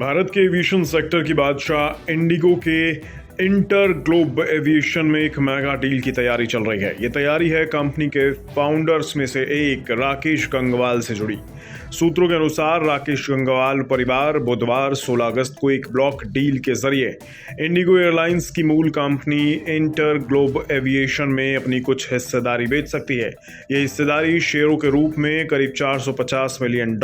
भारत के aviation sector की बादशाह इंडिगो के इंटर ग्लोब एविएशन में एक मेगा डील की तैयारी चल रही है। ये तैयारी है कंपनी के फाउंडर्स में से एक राकेश गंगवाल से जुड़ी। सूत्रों के अनुसार राकेश गंगवाल परिवार बुधवार 16 अगस्त को एक ब्लॉक डील के जरिए इंडिगो एयरलाइंस की मूल कंपनी इंटर ग्लोब एविएशन में अपनी कुछ हिस्सेदारी बेच सकती है। ये हिस्सेदारी शेयरों के रूप में करीब $450 मिलियन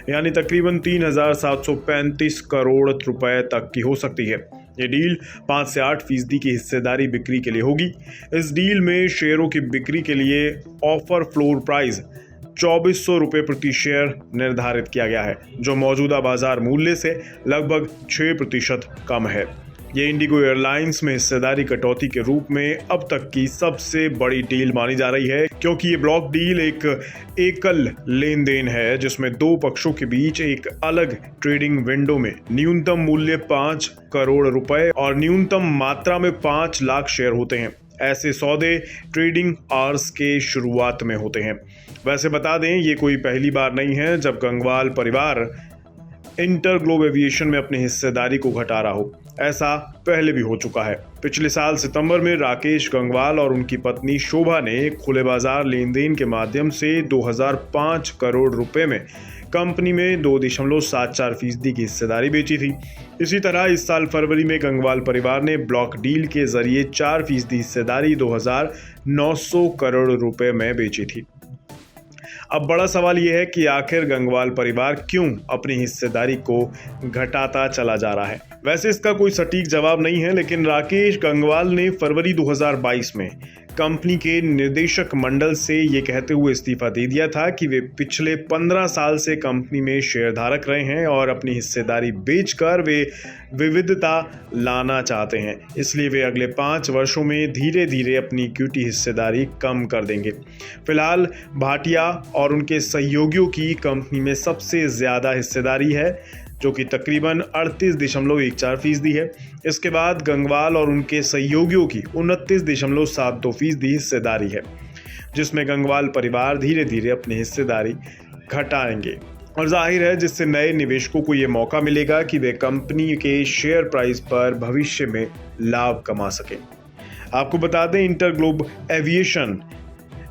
यानी तकरीबन 3,735 करोड़ रुपए तक की हो सकती है। ये डील 5 से 8% की हिस्सेदारी बिक्री के लिए होगी। इस डील में शेयरों की बिक्री के लिए ऑफर फ्लोर प्राइस ₹2400 प्रति शेयर निर्धारित किया गया है, जो मौजूदा बाजार मूल्य से लगभग 6% कम है। ये इंडिगो एयरलाइंस में हिस्सेदारी कटौती के रूप में अब तक की सबसे बड़ी डील मानी जा रही है, क्योंकि ये ब्लॉक डील एक एकल लेन देन है जिसमें दो पक्षों के बीच एक अलग ट्रेडिंग विंडो में न्यूनतम मूल्य 5 करोड़ रुपए और न्यूनतम मात्रा में 5 लाख शेयर होते हैं। ऐसे सौदे ट्रेडिंग आवर्स के शुरुआत में होते हैं। वैसे बता दें, ये कोई पहली बार नहीं है जब गंगवाल परिवार इंटर ग्लोब एविएशन में अपनी हिस्सेदारी को घटा रहा हो। ऐसा पहले भी हो चुका है। पिछले साल सितंबर में राकेश गंगवाल और उनकी पत्नी शोभा ने खुले बाजार लेन देन के माध्यम से 2005 करोड़ रुपए में कंपनी में 2.74% की हिस्सेदारी बेची थी। इसी तरह इस साल फरवरी में गंगवाल परिवार ने ब्लॉक डील के जरिए 4% हिस्सेदारी 2,900 करोड़ रुपए में बेची थी। अब बड़ा सवाल यह है कि आखिर गंगवाल परिवार क्यों अपनी हिस्सेदारी को घटाता चला जा रहा है। वैसे इसका कोई सटीक जवाब नहीं है, लेकिन राकेश गंगवाल ने फरवरी 2022 में कंपनी के निदेशक मंडल से ये कहते हुए इस्तीफा दे दिया था कि वे पिछले 15 साल से कंपनी में शेयरधारक रहे हैं और अपनी हिस्सेदारी बेचकर वे विविधता लाना चाहते हैं। इसलिए वे अगले 5 वर्षों में धीरे धीरे अपनी इक्विटी हिस्सेदारी कम कर देंगे। फिलहाल भाटिया और उनके सहयोगियों की कंपनी में सबसे ज्यादा हिस्सेदारी है, जो कि तकरीबन 38.14% है। इसके बाद गंगवाल और उनके सहयोगियों की 29.72% हिस्सेदारी है, जिसमें गंगवाल परिवार धीरे धीरे अपनी हिस्सेदारी घटाएंगे। और जाहिर है जिससे नए निवेशकों को ये मौका मिलेगा कि वे कंपनी के शेयर प्राइस पर भविष्य में लाभ कमा सकें। आपको बता दें, इंटर ग्लोब एविएशन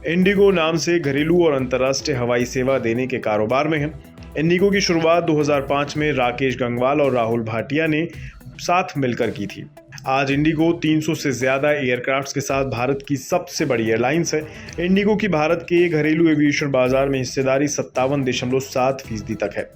इंडिगो नाम से घरेलू और अंतर्राष्ट्रीय हवाई सेवा देने के कारोबार में है। इंडिगो की शुरुआत 2005 में राकेश गंगवाल और राहुल भाटिया ने साथ मिलकर की थी। आज इंडिगो 300 से ज्यादा एयरक्राफ्ट्स के साथ भारत की सबसे बड़ी एयरलाइंस है। इंडिगो की भारत के घरेलू एविएशन बाजार में हिस्सेदारी 57.7% तक है।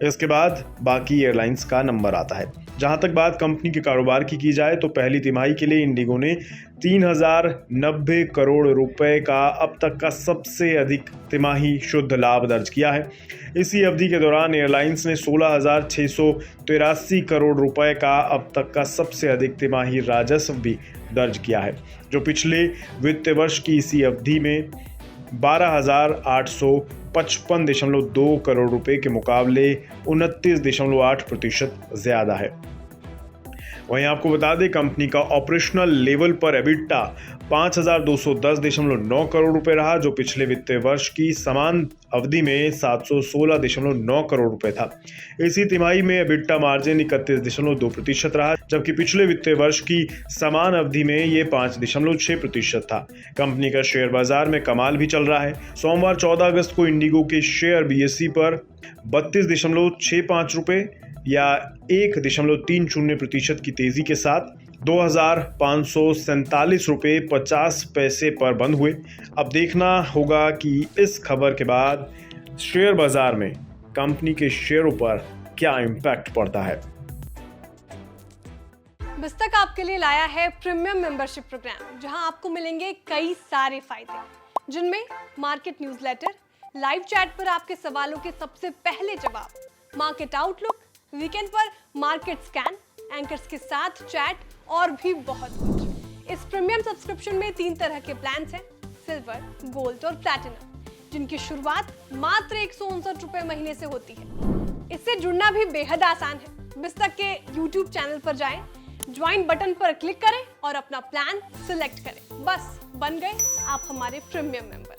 इसके बाद बाकी एयरलाइंस का नंबर आता है। जहां तक बात कंपनी के कारोबार की जाए तो पहली तिमाही के लिए इंडिगो ने 3,090 करोड़ रुपए का अब तक का सबसे अधिक तिमाही शुद्ध लाभ दर्ज किया है। इसी अवधि के दौरान एयरलाइंस ने 16,683 करोड़ रुपए का अब तक का सबसे अधिक तिमाही राजस्व भी दर्ज किया है, जो पिछले वित्त वर्ष की इसी अवधि में 12,855.2 करोड़ रुपए के मुकाबले 29.8% ज्यादा है। वहीं आपको बता दें, कंपनी का ऑपरेशनल लेवल पर एबिटा 5,210.9 करोड़ रुपए रहा, जो पिछले वित्तीय वर्ष की समान अवधि में 716.9 करोड़ रुपए था। इसी तिमाही में एबिटा मार्जिन 31.2% रहा, जबकि पिछले वित्तीय वर्ष की समान अवधि में ये 5.6% था। कंपनी का शेयर बाजार में कमाल भी चल रहा है। सोमवार 14 अगस्त को इंडिगो के शेयर बीएसई पर 32.65 रुपए या 1.30% की तेजी के साथ 2,547 रुपये 50 पैसे पर बंद हुए। अब देखना होगा कि इस खबर के बाद शेयर बाजार में कंपनी के शेयरों पर क्या इम्पैक्ट पड़ता है। बिस्तक आपके लिए लाया है प्रीमियम मेंबरशिप प्रोग्राम, जहां आपको मिलेंगे कई सारे फायदे, जिनमें मार्केट न्यूज़लेटर, लाइव चैट पर आपके सवालों के सबसे पहले जवाब, मार्केट आउटलुक, वीकेंड पर मार्केट स्कैन, एंकर्स के साथ चैट और भी बहुत कुछ। इस प्रीमियम सब्सक्रिप्शन में 3 तरह के प्लान्स हैं, सिल्वर, गोल्ड और प्लैटिनम, जिनकी शुरुआत मात्र 159 रुपए महीने से होती है। इससे जुड़ना भी बेहद आसान है। बिस्तक के YouTube चैनल पर जाएं, ज्वाइन बटन पर क्लिक करें और अपना प्लान सिलेक्ट करें। बस बन गए आप हमारे प्रीमियम मेंबर।